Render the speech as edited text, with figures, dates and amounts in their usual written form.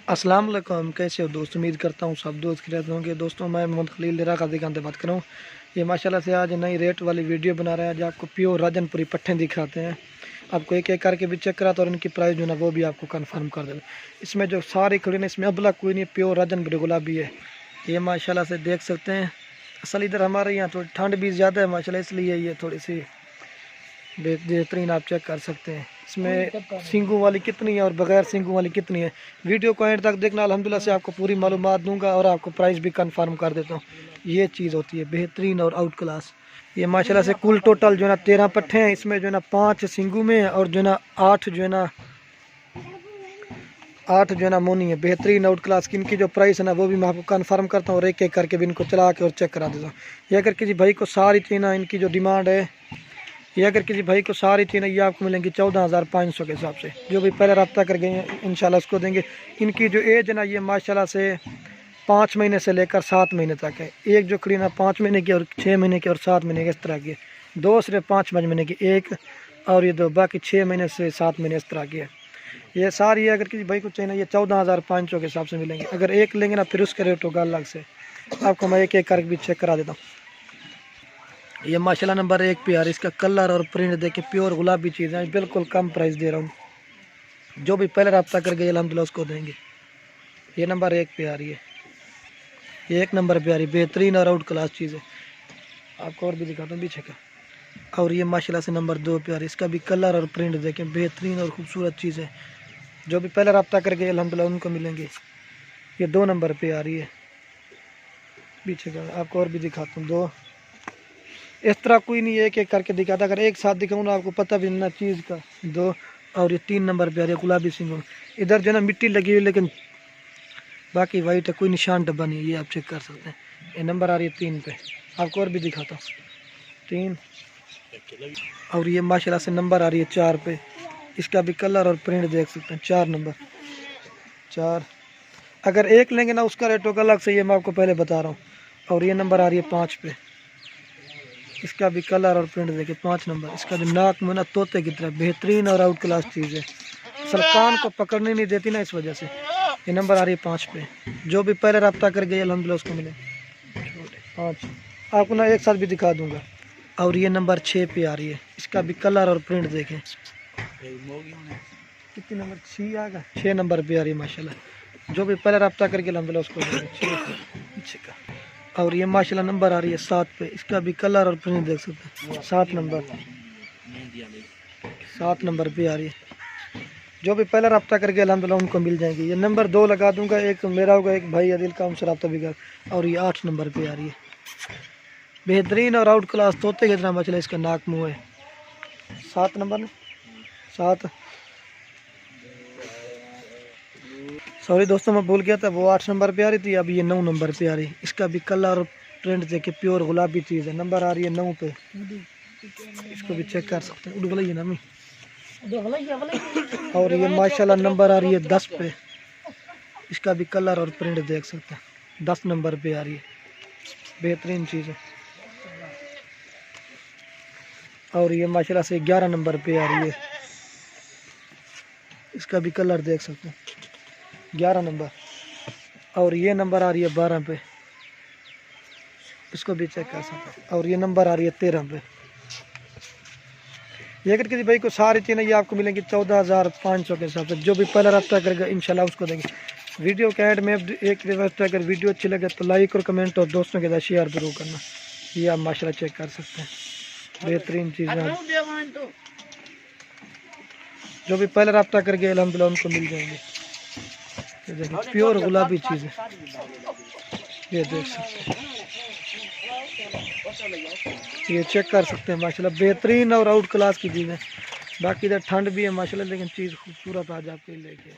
अस्सलाम वालेकुम, कैसे हो दोस्त। उम्मीद करता हूँ सब दोस्त खैरियत होंगे। दोस्तों मैं मोहम्मद खलील डेरा गाजी खान से बात कर रहा हूँ। ये माशाल्लाह से आज नई रेट वाली वीडियो बना रहे हैं। आज आपको प्योर राजनपुरी पट्ठे दिखाते हैं। आपको एक एक करके भी चेक कराता और इनकी प्राइस जो है वो भी आपको कंफर्म कर देंगे। इसमें जो सारी खड़ी ना, इसमें अबला कोई नहीं, प्योर राजनपुरी गुलाबी है। ये माशाल्लाह से देख सकते हैं। असल इधर हमारे यहाँ थोड़ी ठंड भी ज़्यादा है माशाल्लाह, इसलिए ये थोड़ी सी बेहतरीन आप चेक कर सकते हैं। इसमें सींगों वाली कितनी है और बगैर सींगों वाली कितनी है, वीडियो को एंड तक देखना। अल्हम्दुलिल्लाह से आपको पूरी मालूमात दूंगा और आपको प्राइस भी कंफर्म कर देता हूँ। ये चीज़ होती है बेहतरीन और आउट क्लास। ये माशाल्लाह से कुल टोटल जो है ना 13 पट्ठे हैं। इसमें जो है ना 5 सींगों में है और जो है ना 8 जो है ना मोनी है। बेहतरीन आउट क्लास की इनकी जो प्राइस है ना वो भी मैं आपको कंफर्म करता हूँ और एक एक करके भी इनको चला के और चेक करा देता हूँ। ये अगर किसी भाई को सारी चाहिए ना, इनकी जो डिमांड है, ये अगर किसी भाई को सारी चीज़ें ये आपको मिलेंगी 14,500 के हिसाब से। जो भी पहले रब्ता कर गए हैं इंशाल्लाह उसको देंगे। इनकी जो एज है ना ये माशाल्लाह से 5 महीने से लेकर 7 महीने तक है। एक जो खड़ी ना 5 महीने की और 6 महीने की और 7 महीने की, इस तरह की है। दो सिर्फ 5 महीने की एक, और ये दो बाकी 6 महीने से 7 महीने इस तरह की है। ये सारी अगर किसी भाई को चाहिए ना ये 14,500 के हिसाब से मिलेंगे। अगर एक लेंगे ना फिर उसका रेट होगा अलग से। आपको मैं एक एक करके भी चेक करा देता हूँ। ये माशाल्लाह नंबर 1 पे यार, इसका कलर और प्रिंट देखे प्योर गुलाबी चीज़ है। बिल्कुल कम प्राइस दे रहा हूँ। जो भी पहले रब्ता कर गए अल्हम्दुलिल्लाह उसको देंगे। ये नंबर 1 पे आ रही है, ये 1 नंबर पे आ रही है। बेहतरीन और आउट क्लास चीज़ है। आपको और भी दिखाता हूँ पीछे का। और ये माशाल्लाह से नंबर 2 पे आ रही है। इसका भी कलर और प्रिंट देखें, बेहतरीन और खूबसूरत चीज़ है। जो भी पहले रब्ता कर गए अल्हम्दुलिल्लाह उनको मिलेंगे। ये 2 नंबर पे आ रही है पीछे का। आपको और भी दिखाता हूँ। दो इस तरह कोई नहीं, एक एक करके दिखाता। अगर एक साथ दिखाऊँ ना आपको पता भी ना चीज़ का। 2 और ये 3 नंबर पे आ रही है गुलाबी सिंगों। इधर जो है ना मिट्टी लगी हुई लेकिन बाकी वाइट है, कोई निशान डब्बा नहीं है। ये आप चेक कर सकते हैं। ये नंबर आ रही है 3 पे। आपको और भी दिखाता हूँ। 3 और ये माशाल्लाह से नंबर आ रही है 4 पे। इसका भी कलर और प्रिंट देख सकते हैं। 4 नंबर 4। अगर एक लेंगे ना उसका रेट होगा अलग से, ये मैं आपको पहले बता रहा हूँ। और ये नंबर आ रही है 5 पे। इसका भी कलर और प्रिंट देखिए 5 नंबर। इसका जो नाक में ना तोते की तरह बेहतरीन और आउट क्लास चीज़ है। असल कान को पकड़ने नहीं देती ना, इस वजह से। ये नंबर आ रही है 5 पे। जो भी पहले रब्ता कर गए अल्हम्दुलिल्लाह उसको मिले। 5 आपको ना एक साथ भी दिखा दूंगा। और ये नंबर 6 पे आ रही है। इसका भी कलर और प्रिंट देखें। कितनी नंबर 6 आ गया, 6 नंबर पे आ रही है माशाल्लाह। जो भी पहले रब्ता करके अल्हम्दुलिल्लाह उसको मिले। और ये माशाल्लाह नंबर आ रही है 7 पे। इसका भी कलर और प्रिंट देख सकते हैं। 7 नंबर पे आ रही है। जो भी पहले रब्ता करके अल्हम्दुलिल्लाह उनको मिल जाएंगे। ये नंबर 2 लगा दूंगा, एक मेरा होगा, एक भाई अदिल का, उनसे रब्ता भी कर। और ये 8 नंबर पे आ रही है। बेहतरीन और आउट क्लास तोते की तरह मछली, इसका नाक मुँह है। 7 नंबर 7, सॉरी दोस्तों मैं भूल गया था। वो 8 नंबर पे आ रही थी, अब ये 9 नंबर पे आ रही है। इसका भी कलर और प्रिंट देखे प्योर गुलाबी चीज़ है। नंबर आ रही है 9 पे। इसको भी चेक कर सकते हैं। उड़ गई है ना मी। और ये माशाल्लाह नंबर आ रही है 10 पे। इसका भी कलर और प्रिंट देख सकते हैं। 10 नंबर पे आ रही है। बेहतरीन चीज़ है। और ये माशाल्लाह से 11 नंबर पे आ रही है। इसका भी कलर देख सकते हैं। 11 नंबर। और ये नंबर आ रही है 12 पे। इसको भी चेक कर सकते हैं। और ये नंबर आ रही है 13 पे। ये अगर किसी भाई को सारी चीज़ें ये आपको मिलेंगी 14,500 के हिसाब से। जो भी पहला रब्ता करेगा इंशाल्लाह उसको देंगे। वीडियो के एंड में एक रिक्वेस्ट है, अगर वीडियो अच्छी लगे तो लाइक और कमेंट और दोस्तों के साथ शेयर जरूर करना। ये आप माशाल्लाह चेक कर सकते हैं। बेहतरीन चीज़ें जो भी पहले रब्ता करके अल्हम्दुलिल्लाह उनको मिल जाएंगे। ये देखिए प्योर गुलाबी चीज़ है। ये देख सकते हैं, ये चेक कर सकते हैं। माशाल्लाह बेहतरीन और आउट क्लास की चीज़ है। बाकी इधर ठंड भी है माशाल्लाह, लेकिन चीज़ खूबसूरत आज आपके लेके